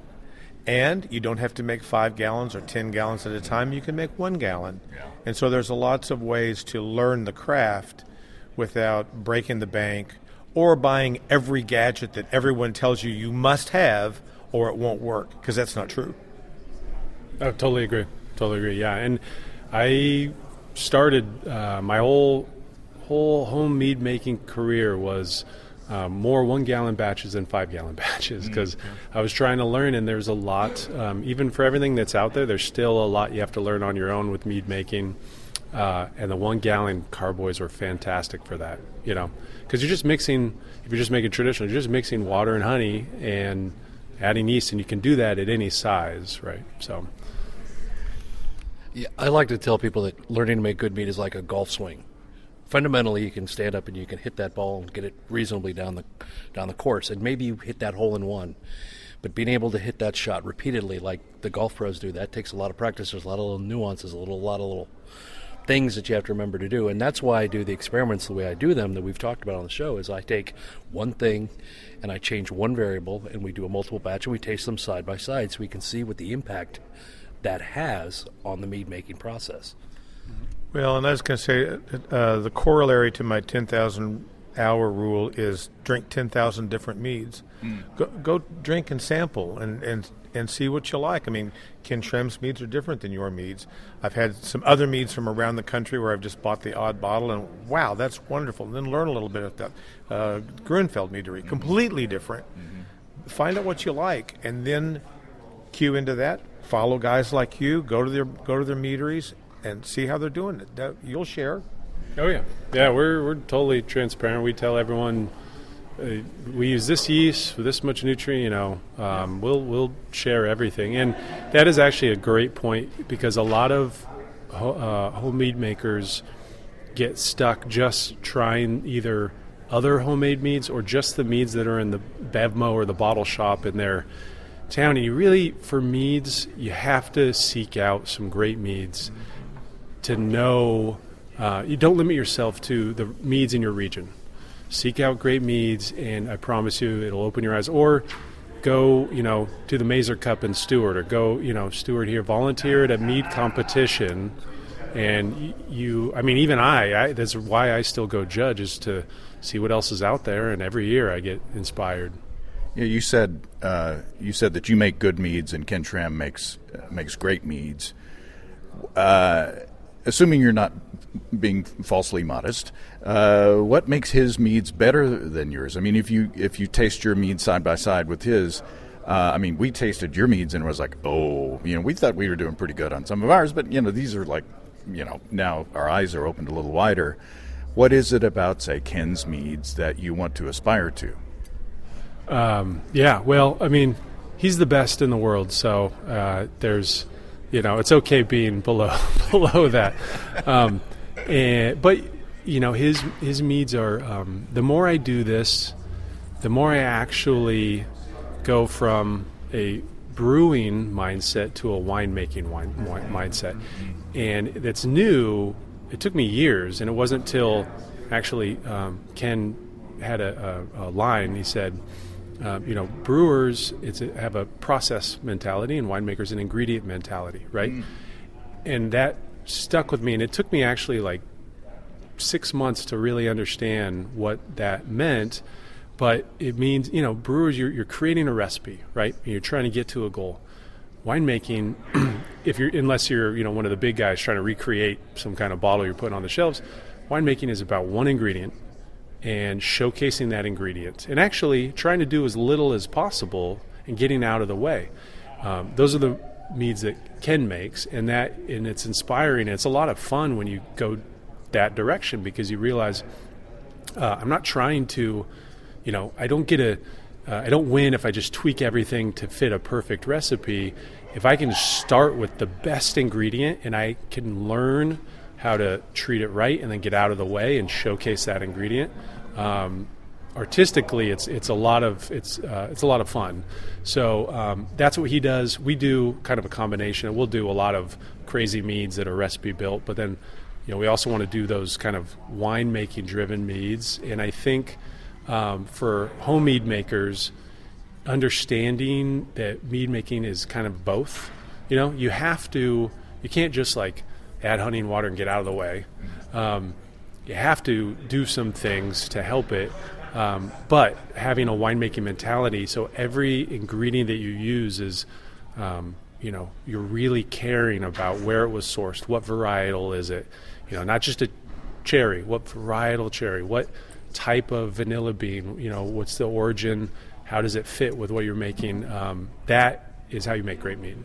And you don't have to make 5 gallons or 10 gallons at a time. You can make 1 gallon. Yeah. And so there's lots of ways to learn the craft without breaking the bank or buying every gadget that everyone tells you must have or it won't work, because that's not true. I totally agree, yeah. And I started my whole home mead making career was more 1-gallon batches than 5-gallon batches, because I was trying to learn, and there's a lot, even for everything that's out there, there's still a lot you have to learn on your own with mead making. And the 1-gallon carboys were fantastic for that, because you're just mixing, if you're just making traditional, you're just mixing water and honey and adding yeast, and you can do that at any size, right? So, yeah, I like to tell people that learning to make good mead is like a golf swing. Fundamentally, you can stand up and you can hit that ball and get it reasonably down the course, and maybe you hit that hole in one. But being able to hit that shot repeatedly, like the golf pros do, that takes a lot of practice. There's a lot of little nuances, a lot of little things that you have to remember to do. And that's why I do the experiments the way I do them that we've talked about on the show, is I take one thing and I change one variable, and we do a multiple batch, and we taste them side by side so we can see what the impact that has on the mead making process. Well, and I was going to say the corollary to my 10,000 10,000-hour rule is drink 10,000 different meads. Go drink and sample and see what you like. I mean, Ken Shrem's meads are different than your meads. I've had some other meads from around the country where I've just bought the odd bottle, and wow, that's wonderful. And then learn a little bit of that. Grunfeld Meadery, completely different. Find out what you like, and then cue into that. Follow guys like you. Go to their meaderies and see how they're doing it. You'll share. Oh yeah, we're totally transparent. We tell everyone we use this yeast with this much nutrient. We'll share everything, and that is actually a great point because a lot of home mead makers get stuck just trying either other homemade meads or just the meads that are in the Bevmo or the bottle shop in their town. And you really, for meads, you have to seek out some great meads to know. You don't limit yourself to the meads in your region. Seek out great meads, and I promise you it'll open your eyes. Or go, to the Mazer Cup in Stewart, or go, Stewart here, volunteer at a mead competition. And even I that's why I still go judge, is to see what else is out there. And every year I get inspired. Yeah, you said that you make good meads, and Ken Shrem makes great meads. Assuming you're not being falsely modest, what makes his meads better than yours? I mean, if you taste your mead side by side with his, we tasted your meads and it was like, we thought we were doing pretty good on some of ours, but these are like, now our eyes are opened a little wider. What is it about, say, Ken's meads that you want to aspire to? He's the best in the world, so there's. It's okay being below that. But his meads are, the more I do this, the more I actually go from a brewing mindset to a winemaking mindset. And that's new. It took me years, and it wasn't till actually Ken had a line. He said, brewers have a process mentality, and winemakers an ingredient mentality, right? And that stuck with me, and it took me actually like 6 months to really understand what that meant. But it means, brewers, you're creating a recipe, right? And you're trying to get to a goal. Winemaking, unless you're one of the big guys trying to recreate some kind of bottle you're putting on the shelves, winemaking is about one ingredient and showcasing that ingredient, and actually trying to do as little as possible and getting out of the way. Those are the meads that Ken makes, and it's inspiring. It's a lot of fun when you go that direction, because you realize I'm not trying to, I don't win if I just tweak everything to fit a perfect recipe. If I can start with the best ingredient and I can learn how to treat it right and then get out of the way and showcase that ingredient. Artistically, it's a lot of fun. So that's what he does. We do kind of a combination. We'll do a lot of crazy meads that are recipe built, but then we also want to do those kind of winemaking driven meads. And I think for home mead makers, understanding that mead making is kind of both. You can't just like add honey and water and get out of the way. You have to do some things to help it, but having a winemaking mentality, so every ingredient that you use is, you're really caring about where it was sourced, what varietal is it, not just a cherry, what varietal cherry, what type of vanilla bean, what's the origin, how does it fit with what you're making. That is how you make great mead.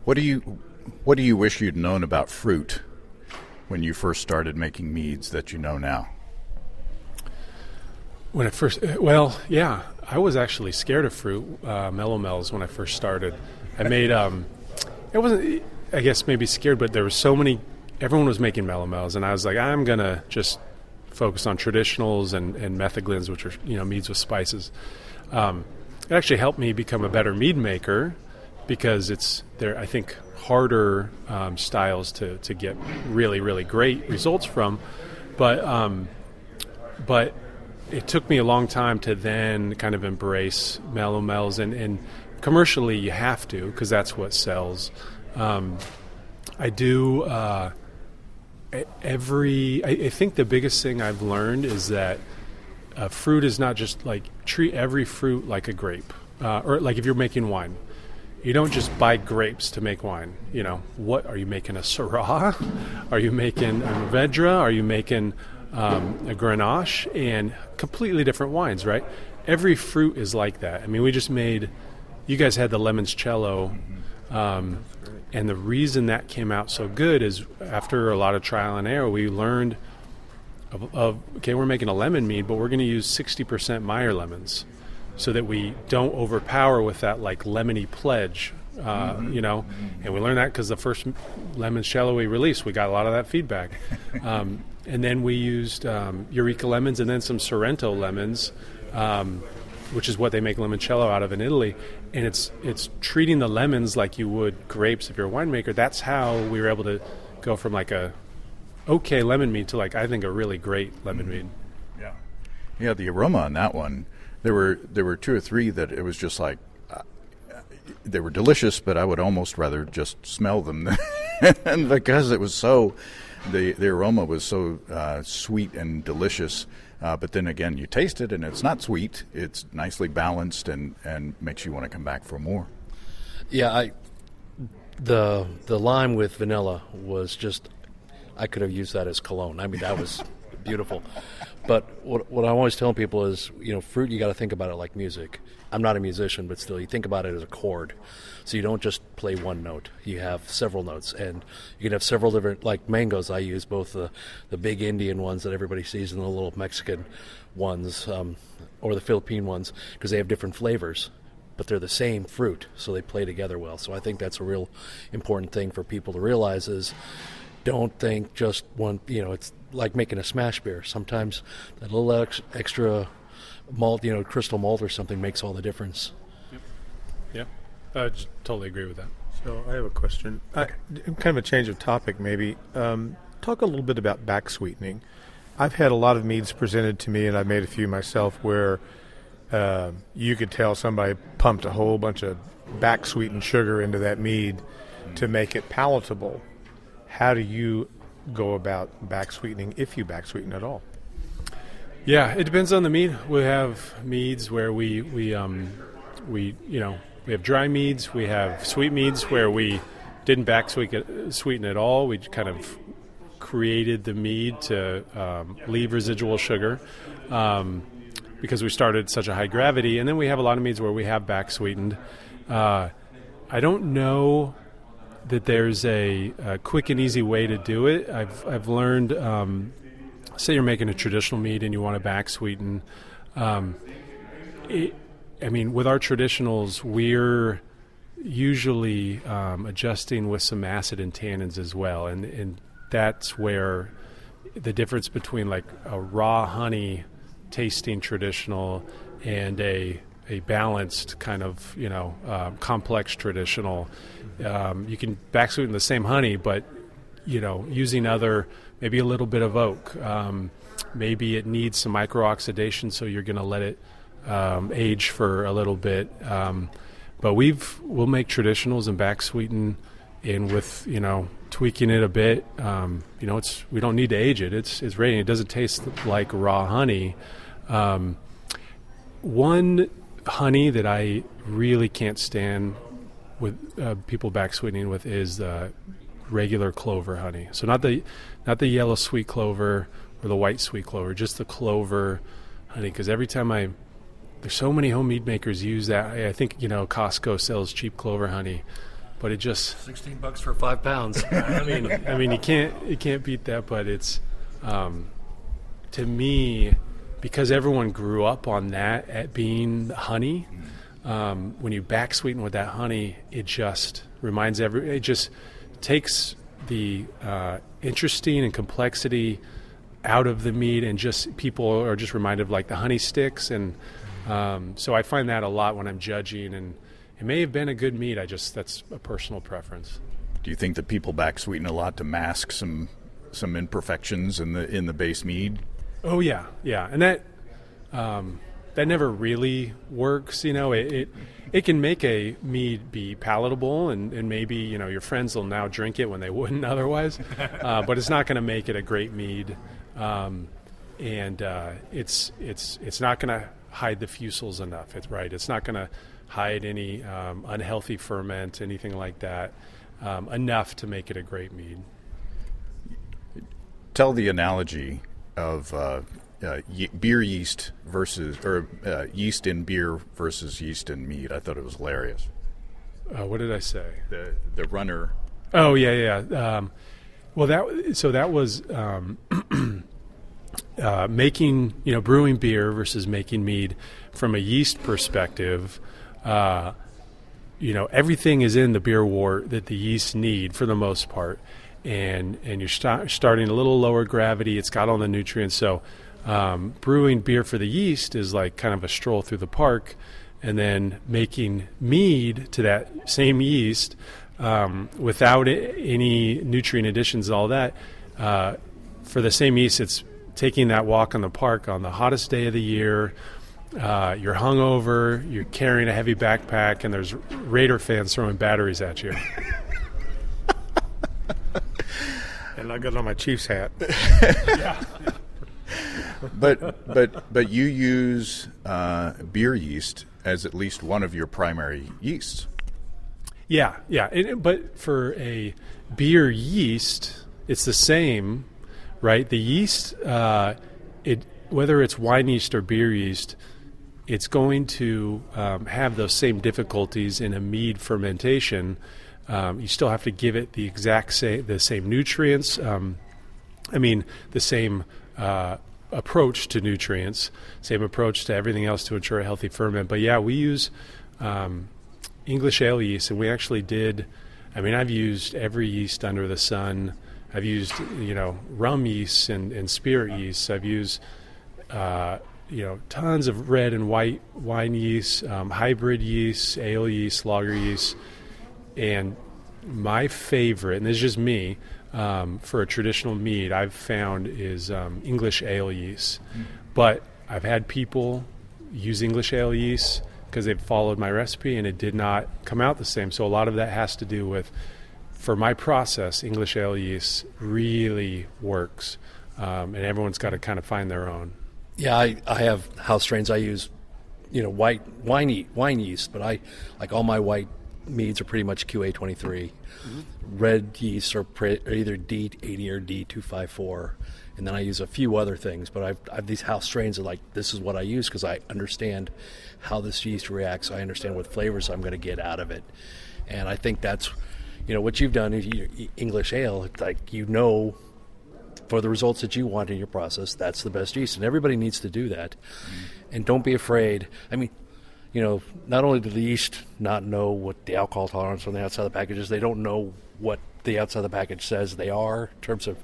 What do you wish you'd known about fruit when you first started making meads that you know now? When I first, I was actually scared of fruit, melomels, when I first started. I made, it wasn't, I guess maybe scared, but there were so many, everyone was making melomels, and I was like, I'm going to just focus on traditionals and metheglins, which are, meads with spices. It actually helped me become a better mead maker, because they're, I think, harder styles to get really, really great results from. But it took me a long time to then kind of embrace melomels, and commercially you have to, because that's what sells. I do I think the biggest thing I've learned is that fruit is not just like treat every fruit like a grape, or like if you're making wine. You don't just buy grapes to make wine. What are you making, a Syrah? Are you making a Mourvedre? Are you making a Grenache? And completely different wines, right? Every fruit is like that. I mean, we just made, you guys had the Limoncello, and the reason that came out so good is after a lot of trial and error, we learned okay, we're making a lemon mead, but we're going to use 60% Meyer lemons, so that we don't overpower with that like lemony pledge, and we learned that because the first Limoncello we released, we got a lot of that feedback. And then we used Eureka lemons and then some Sorrento lemons, which is what they make limoncello out of in Italy. And it's treating the lemons like you would grapes if you're a winemaker. That's how we were able to go from like a okay lemon mead to like, I think, a really great lemon mead. Yeah, the aroma on that one. There were two or three that it was just like they were delicious, but I would almost rather just smell them, and because it was so the aroma was so sweet and delicious. But then again, you taste it, and it's not sweet. It's nicely balanced and makes you want to come back for more. Yeah, the lime with vanilla was just, I could have used that as cologne. I mean, that was beautiful. But what I'm always telling people is, fruit, you got to think about it like music. I'm not a musician, but still, you think about it as a chord. So you don't just play one note. You have several notes, and you can have several different, like mangoes. I use both the big Indian ones that everybody sees and the little Mexican ones, or the Philippine ones, because they have different flavors. But they're the same fruit, so they play together well. So I think that's a real important thing for people to realize is, don't think just one, it's like making a smash beer. Sometimes that little extra malt, crystal malt or something makes all the difference. Yep. I totally agree with that. So I have a question. Kind of a change of topic, maybe. Talk a little bit about back sweetening. I've had a lot of meads presented to me, and I've made a few myself, where you could tell somebody pumped a whole bunch of back sweetened sugar into that mead to make it palatable. How do you go about back sweetening, if you back sweeten at all? Yeah, it depends on the mead. We have meads where we have dry meads. We have sweet meads where we didn't back sweeten at all. We kind of created the mead to leave residual sugar because we started such a high gravity. And then we have a lot of meads where we have back sweetened. I don't know that there's a quick and easy way to do it. I've learned, say you're making a traditional mead and you want to back sweeten. With our traditionals, we're usually adjusting with some acid and tannins as well, and that's where the difference between like a raw honey tasting traditional and a balanced kind of complex traditional. You can back sweeten the same honey, but using other, maybe a little bit of oak. Maybe it needs some micro-oxidation, so you're going to let it age for a little bit. But we'll make traditionals and back sweeten, and with tweaking it a bit. We don't need to age it. It's ready. It doesn't taste like raw honey. One honey that I really can't stand with people back sweetening with is regular clover honey. So not the yellow sweet clover or the white sweet clover, just the clover honey. Because every time there's so many home mead makers use that. I think Costco sells cheap clover honey, but it just $16 for 5 pounds. I mean you can't beat that. But it's to me, because everyone grew up on that at being honey. When you back sweeten with that honey, it just reminds it just takes the interesting and complexity out of the mead, and just people are just reminded of like the honey sticks, and so I find that a lot when I'm judging, and it may have been a good mead. That's a personal preference. Do you think that people back sweeten a lot to mask some imperfections in the base mead? Oh yeah, and that that never really works. It can make a mead be palatable, and maybe your friends will now drink it when they wouldn't otherwise, but it's not going to make it a great mead, and it's not going to hide the fusels enough. It's not going to hide any unhealthy ferment, anything like that, enough to make it a great mead. Tell the analogy of beer yeast yeast in beer versus yeast in mead. I thought it was hilarious. What did I say? The runner. Oh yeah. Well, that was making brewing beer versus making mead from a yeast perspective. Everything is in the beer wort that the yeast need for the most part, and you're starting a little lower gravity. It's got all the nutrients. So brewing beer for the yeast is like kind of a stroll through the park, and then making mead to that same yeast without any nutrient additions and all that. For the same yeast, it's taking that walk on the park on the hottest day of the year. You're hungover, you're carrying a heavy backpack, and there's Raider fans throwing batteries at you. And I got on my Chiefs hat. Yeah. But you use beer yeast as at least one of your primary yeasts. Yeah. But for a beer yeast, it's the same, right? The yeast, whether it's wine yeast or beer yeast, it's going to have those same difficulties in a mead fermentation. You still have to give it the same nutrients. The same approach to nutrients, same approach to everything else to ensure a healthy ferment. But yeah, we use English ale yeast, and we actually did. I've used every yeast under the sun. I've used rum yeast and spirit yeast. I've used tons of red and white wine yeast, hybrid yeast, ale yeast, lager yeast, and my favorite, and this is just me, for a traditional mead I've found is English ale yeast. But I've had people use English ale yeast because they've followed my recipe and it did not come out the same. So a lot of that has to do with, for my process, English ale yeast really works, and everyone's got to kind of find their own. Yeah, I have house strains I use, white wine yeast, but I like all my white meads are pretty much QA23. Mm-hmm. Red yeasts are either D80 or D254, and then I use a few other things. But I have these house strains that this is what I use because I understand how this yeast reacts. I understand what flavors I'm going to get out of it, and I think that's what you've done. English ale, for the results that you want in your process, that's the best yeast, and everybody needs to do that. And don't be afraid. Not only do the yeast not know what the alcohol tolerance on the outside of the package is, they don't know what the outside of the package says they are in terms of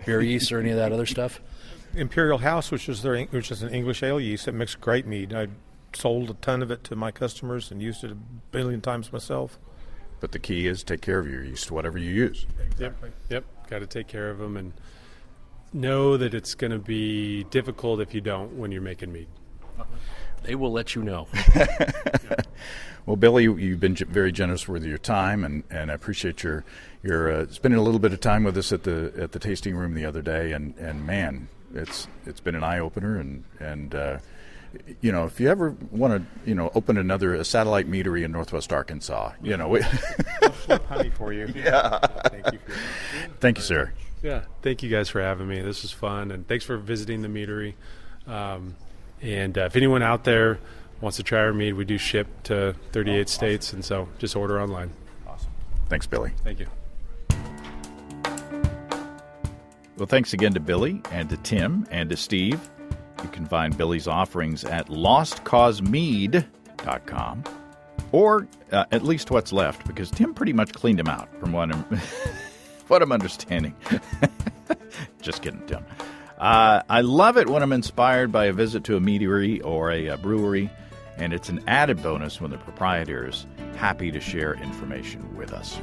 beer yeast or any of that other stuff. Imperial House, which is an English ale yeast that makes great mead. I sold a ton of it to my customers and used it a billion times myself. But the key is take care of your yeast, whatever you use. Exactly. Yep. Got to take care of them and know that it's going to be difficult if you don't when you're making mead. They will let you know. Well, Billy, you've been very generous with your time, and I appreciate your spending a little bit of time with us at the tasting room the other day. And man, it's been an eye opener. And if you ever want to open a satellite meadery in Northwest Arkansas, I'll flip honey for you. Yeah. Thank you, sir. Yeah, thank you guys for having me. This was fun, and thanks for visiting the meadery. And if anyone out there wants to try our mead, we do ship to 38 states, and so just order online. Awesome. Thanks, Billy. Thank you. Well, thanks again to Billy and to Tim and to Steve. You can find Billy's offerings at lostcausemead.com, or at least what's left, because Tim pretty much cleaned him out from what I'm understanding. Just kidding, Tim. I love it when I'm inspired by a visit to a meadery or a brewery, and it's an added bonus when the proprietor is happy to share information with us.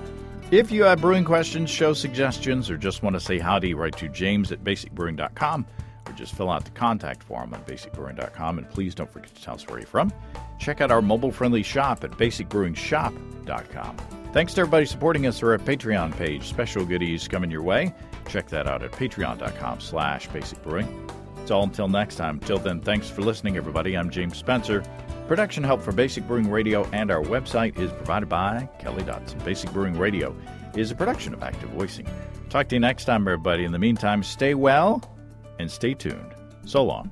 If you have brewing questions, show suggestions, or just want to say howdy, write to James at basicbrewing.com or Just fill out the contact form on basicbrewing.com, and please don't forget to tell us where you're from. Check out our mobile-friendly shop at basicbrewingshop.com. Thanks to everybody supporting us through our Patreon page. Special goodies coming your way. Check that out at patreon.com/basicbrewing. It's all until next time. Till then, thanks for listening, everybody. I'm James Spencer. Production help for Basic Brewing Radio and our website is provided by Kelly Dotson. Basic Brewing Radio is a production of Active Voicing. Talk to you next time, everybody. In the meantime, stay well and stay tuned. So long.